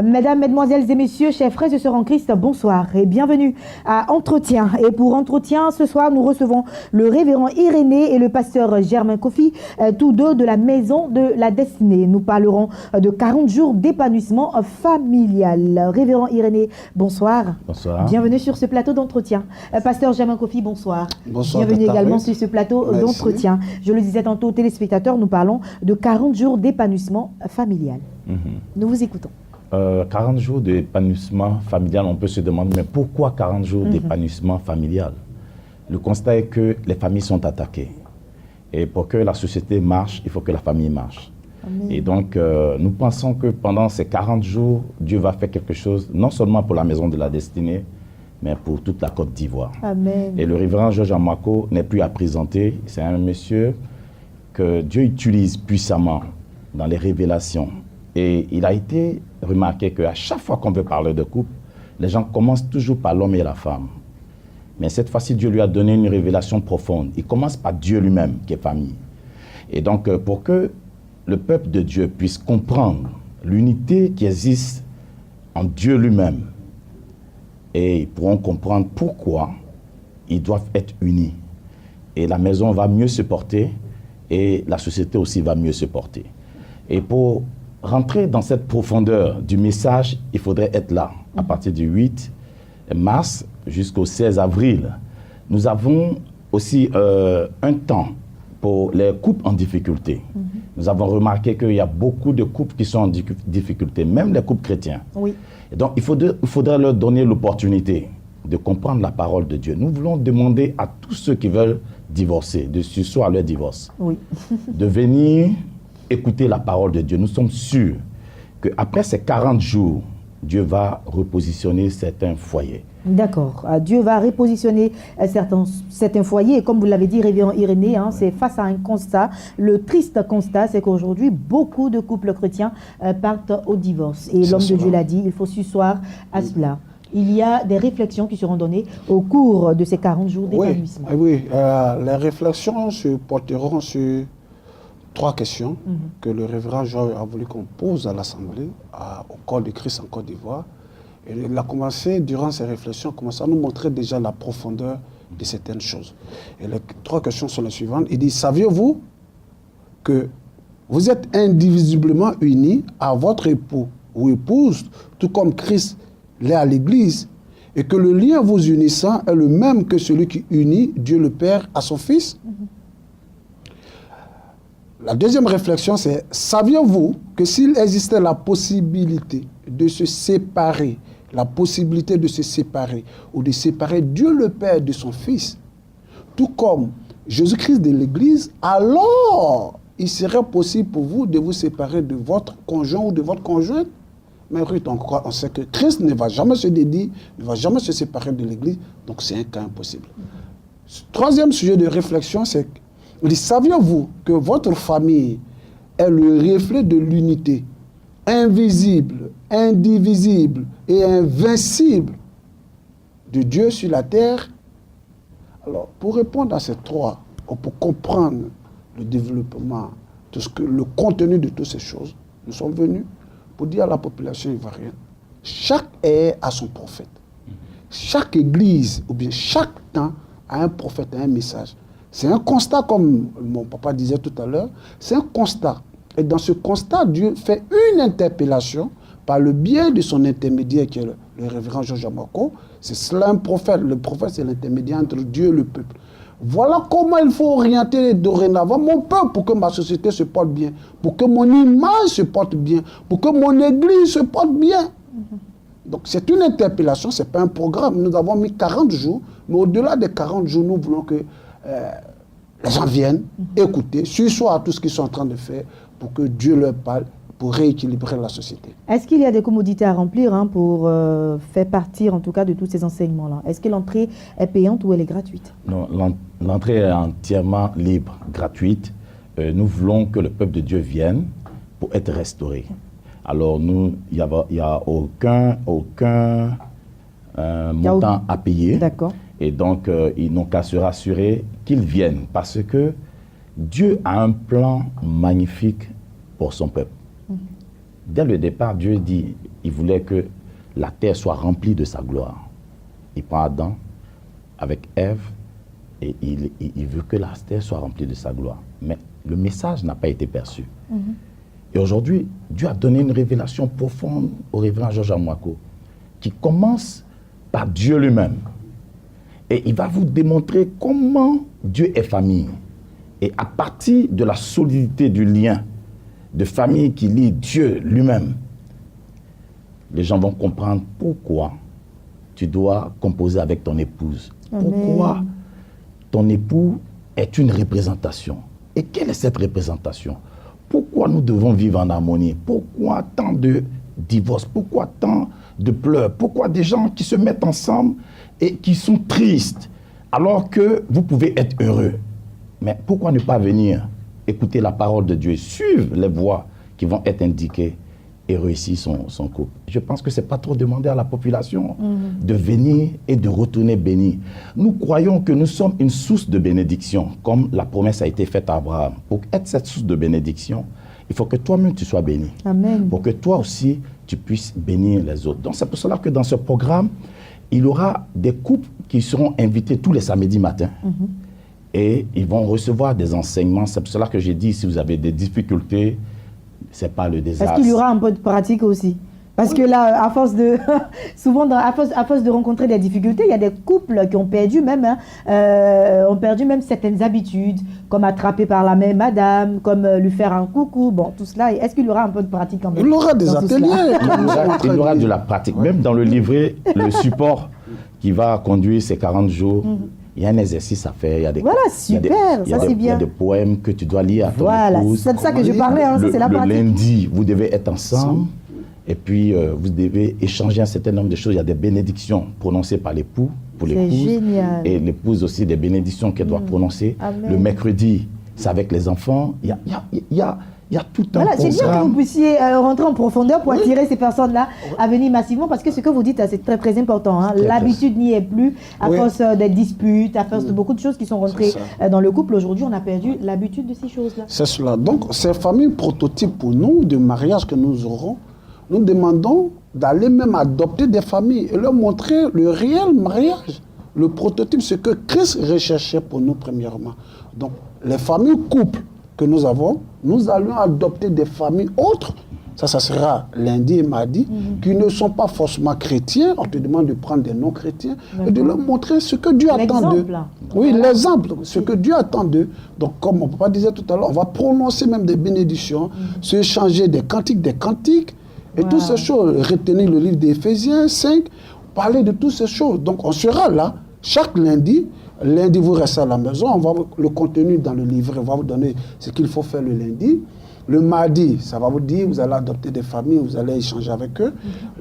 Mesdames, Mesdemoiselles et Messieurs, chers frères et sœurs en Christ, bonsoir et bienvenue à Entretien. Et pour Entretien, ce soir, nous recevons le révérend Irénée et le pasteur Germain Kofi, tous deux de la Maison de la Destinée. Nous parlerons de 40 jours d'épanouissement familial. Révérend Irénée, bonsoir. Bonsoir. Bienvenue sur ce plateau d'Entretien. Pasteur Germain Kofi, bonsoir. Bonsoir. Bienvenue également sur ce plateau d'Entretien. Je le disais tantôt aux téléspectateurs, nous parlons de 40 jours d'épanouissement familial. Nous vous écoutons. 40 jours d'épanouissement familial, on peut se demander, mais pourquoi 40 jours d'épanouissement familial? Le constat est que les familles sont attaquées. Et pour que la société marche, il faut que la famille marche. Amen. Et donc, nous pensons que pendant ces 40 jours, Dieu va faire quelque chose, non seulement pour la Maison de la Destinée, mais pour toute la Côte d'Ivoire. Et le révérend Georges Amako n'est plus à présenter. C'est un monsieur que Dieu utilise puissamment dans les révélations. Et il a été remarqué qu'à chaque fois qu'on veut parler de couple, les gens commencent toujours par l'homme et la femme. Mais cette fois-ci, Dieu lui a donné une révélation profonde. Il commence par Dieu lui-même, qui est famille. Et donc, pour que le peuple de Dieu puisse comprendre l'unité qui existe en Dieu lui-même, et ils pourront comprendre pourquoi ils doivent être unis. Et la maison va mieux se porter, et la société aussi va mieux se porter. Et pour rentrer dans cette profondeur du message, il faudrait être là. À partir du 8 mars jusqu'au 16 avril, nous avons aussi un temps pour les couples en difficulté. Nous avons remarqué qu'il y a beaucoup de couples qui sont en difficulté, même les couples chrétiens. Oui. Et donc, il faudrait leur donner l'opportunité de comprendre la parole de Dieu. Nous voulons demander à tous ceux qui veulent divorcer, de sursoir leur divorce, de venir écouter la parole de Dieu. Nous sommes sûrs qu'après ces 40 jours, Dieu va repositionner certains foyers. D'accord. Dieu va repositionner certains foyers. Et comme vous l'avez dit, révérend Irénée, c'est face à un constat. Le triste constat, c'est qu'aujourd'hui, beaucoup de couples chrétiens partent au divorce. Et l'homme de Dieu l'a dit, il faut surseoir à cela. Il y a des réflexions qui seront données au cours de ces 40 jours d'épanouissement. Oui, les réflexions se porteront sur 3 questions que le révérend Georges a voulu qu'on pose à l'Assemblée, au corps de Christ en Côte d'Ivoire. Et il a commencé, durant ces réflexions, à nous montrer déjà la profondeur de certaines choses. Et les 3 questions sont les suivantes. Il dit, saviez-vous que vous êtes indivisiblement unis à votre époux ou épouse, tout comme Christ l'est à l'Église, et que le lien vous unissant est le même que celui qui unit Dieu le Père à son Fils? La deuxième réflexion, c'est, saviez-vous que s'il existait la possibilité de se séparer, ou de séparer Dieu le Père de son Fils, tout comme Jésus-Christ de l'Église, alors il serait possible pour vous de vous séparer de votre conjoint ou de votre conjointe? Mais Ruth, on sait que Christ ne va jamais se dédier, ne va jamais se séparer de l'Église, donc c'est un cas impossible. Troisième sujet de réflexion, c'est, saviez-vous que votre famille est le reflet de l'unité invisible, indivisible et invincible de Dieu sur la terre? Alors, pour répondre à ces 3, ou pour comprendre le développement, le contenu de toutes ces choses, nous sommes venus pour dire à la population ivoirienne, chaque ère a son prophète. Chaque église, ou bien chaque temps, a un prophète, a un message. C'est un constat, comme mon papa disait tout à l'heure, c'est un constat. Et dans ce constat, Dieu fait une interpellation par le biais de son intermédiaire, qui est le révérend Georges Amako. C'est cela un prophète. Le prophète, c'est l'intermédiaire entre Dieu et le peuple. Voilà comment il faut orienter dorénavant mon peuple pour que ma société se porte bien, pour que mon image se porte bien, pour que mon église se porte bien. Donc c'est une interpellation, ce n'est pas un programme. Nous avons mis 40 jours, mais au-delà des 40 jours, nous voulons que les gens viennent écouter, sursoir à tout ce qu'ils sont en train de faire pour que Dieu leur parle, pour rééquilibrer la société. Est-ce qu'il y a des commodités à remplir pour faire partir en tout cas de tous ces enseignements-là? Est-ce que l'entrée est payante ou elle est gratuite? Non, l'entrée est entièrement libre, gratuite. Nous voulons que le peuple de Dieu vienne pour être restauré. Alors il n'y a aucun montant à payer. D'accord. Et donc, ils n'ont qu'à se rassurer qu'ils viennent parce que Dieu a un plan magnifique pour son peuple. Dès le départ, Dieu dit, il voulait que la terre soit remplie de sa gloire. Il prend Adam avec Ève et il veut que la terre soit remplie de sa gloire. Mais le message n'a pas été perçu. Et aujourd'hui, Dieu a donné une révélation profonde au révérend Georges Amouako, qui commence par Dieu lui-même. Et il va vous démontrer comment Dieu est famille. Et à partir de la solidité du lien de famille qui lie Dieu lui-même, les gens vont comprendre pourquoi tu dois composer avec ton épouse. Amen. Pourquoi ton époux est une représentation. Et quelle est cette représentation? Pourquoi nous devons vivre en harmonie? Pourquoi tant de divorces? Pourquoi tant de pleurs? Pourquoi des gens qui se mettent ensemble et qui sont tristes alors que vous pouvez être heureux? Mais pourquoi ne pas venir écouter la parole de Dieu, suivre les voies qui vont être indiquées et réussir son couple? Je pense que ce n'est pas trop demander à la population de venir et de retourner béni. Nous croyons que nous sommes une source de bénédiction, comme la promesse a été faite à Abraham. Pour être cette source de bénédiction, il faut que toi-même tu sois béni. Amen. Pour que toi aussi, tu puisses bénir les autres. Donc c'est pour cela que dans ce programme, il y aura des couples qui seront invités tous les samedis matins. Et ils vont recevoir des enseignements. C'est pour cela que j'ai dit, si vous avez des difficultés, ce n'est pas le désastre. Parce qu'il y aura un peu de pratique aussi. Parce que là, à force de, souvent, à force de rencontrer des difficultés, il y a des couples qui ont perdu même, certaines habitudes, comme attraper par la main madame, comme lui faire un coucou. Bon, tout cela. Est-ce qu'il y aura un peu de pratique quand même? Il y aura des ateliers. Il y aura de la pratique. Même dans le livret, le support qui va conduire ces 40 jours, il y a un exercice à faire. Il y a des, voilà, super, ça c'est bien. Il y a des poèmes que tu dois lire à ton voilà, épouse. c'est de ça que je parlais, hein, ça c'est la pratique. Le lundi, vous devez être ensemble. Et puis, vous devez échanger un certain nombre de choses. Il y a des bénédictions prononcées par l'époux, pour l'épouse. C'est génial. Et l'épouse aussi, des bénédictions qu'elle doit prononcer. Amen. Le mercredi, c'est avec les enfants. Il y a tout un voilà, c'est bien que vous puissiez rentrer en profondeur pour attirer ces personnes-là à venir massivement, parce que ce que vous dites, c'est très, très important. Hein. L'habitude n'y est plus, à force des disputes, à force de beaucoup de choses qui sont rentrées dans le couple. Aujourd'hui, on a perdu l'habitude de ces choses-là. C'est cela. Donc, ces familles prototypes pour nous, de mariage que nous aurons, nous demandons d'aller même adopter des familles et leur montrer le réel mariage, le prototype, ce que Christ recherchait pour nous premièrement. Donc, les familles couples que nous avons, nous allons adopter des familles autres, ça sera lundi et mardi, qui ne sont pas forcément chrétiens. On te demande de prendre des non-chrétiens et de leur montrer ce que Dieu attend d'eux. Oui, l'exemple, ce que Dieu attend d'eux. Donc, comme on papa disait tout à l'heure, on va prononcer même des bénédictions, se échanger des cantiques, et toutes ces choses, retenir le livre d'Éphésiens 5, parler de toutes ces choses. Donc, on sera là chaque lundi. Lundi, vous restez à la maison, on va le contenu dans le livret, on va vous donner ce qu'il faut faire le lundi. Le mardi, ça va vous dire, vous allez adopter des familles, vous allez échanger avec eux,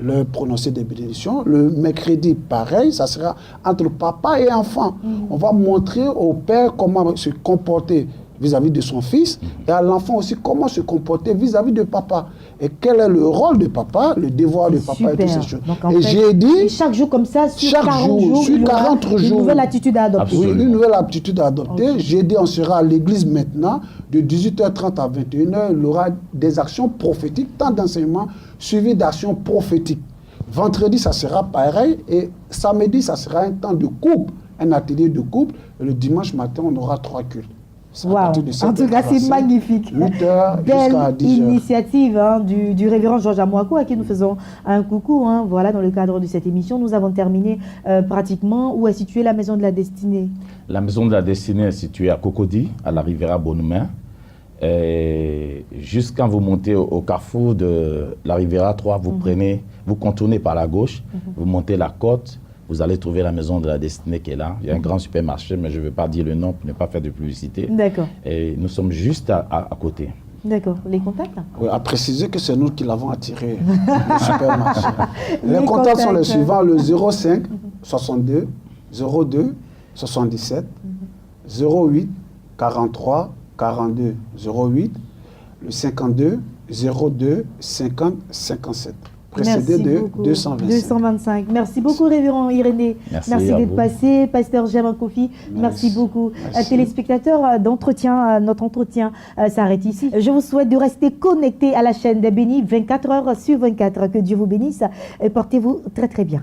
leur prononcer des bénédictions. Le mercredi, pareil, ça sera entre papa et enfant. On va montrer au père comment se comporter vis-à-vis de son fils, et à l'enfant aussi comment se comporter vis-à-vis de papa. Et quel est le rôle de papa, le devoir de papa et toutes ces choses. Donc, et j'ai dit, chaque jour comme ça, sur 40 jours, sur 40 jours, une nouvelle attitude à adopter. Oui, une nouvelle attitude à adopter. J'ai dit, on sera à l'église maintenant, de 18h30 à 21h, il y aura des actions prophétiques, tant d'enseignements suivis d'actions prophétiques. Vendredi, ça sera pareil, et samedi, ça sera un temps de couple, un atelier de couple, et le dimanche matin, on aura 3 cultes. Wow. En tout cas, c'est magnifique. 8h Belle jusqu'à 10h. initiative hein, du révérend Georges Amouako, à qui nous faisons un coucou. Hein, voilà, dans le cadre de cette émission, nous avons terminé pratiquement. Où est située la Maison de la Destinée? La Maison de la Destinée est située à Cocody, à la Riviera Bonhumain. Juste quand vous montez au carrefour de la Riviera 3, vous contournez par la gauche, vous montez la côte. Vous allez trouver la Maison de la Destinée qui est là. Il y a un grand supermarché, mais je ne vais pas dire le nom pour ne pas faire de publicité. D'accord. Et nous sommes juste à côté. D'accord. Les contacts? Oui, à préciser que c'est nous qui l'avons attiré, le supermarché. Les contacts sont les suivants, le 05 62 02 77 08 43 42 08, le 52 02 50 57. précédé de beaucoup. 225. 225. Merci beaucoup, Révérend Irénée. Merci Merci à d'être vous. passé. Pasteur Germain Kofi, merci beaucoup. Merci. Téléspectateurs d'entretien, notre entretien s'arrête ici. Je vous souhaite de rester connectés à la chaîne des bénis 24 heures sur 24. Que Dieu vous bénisse et portez-vous très très bien.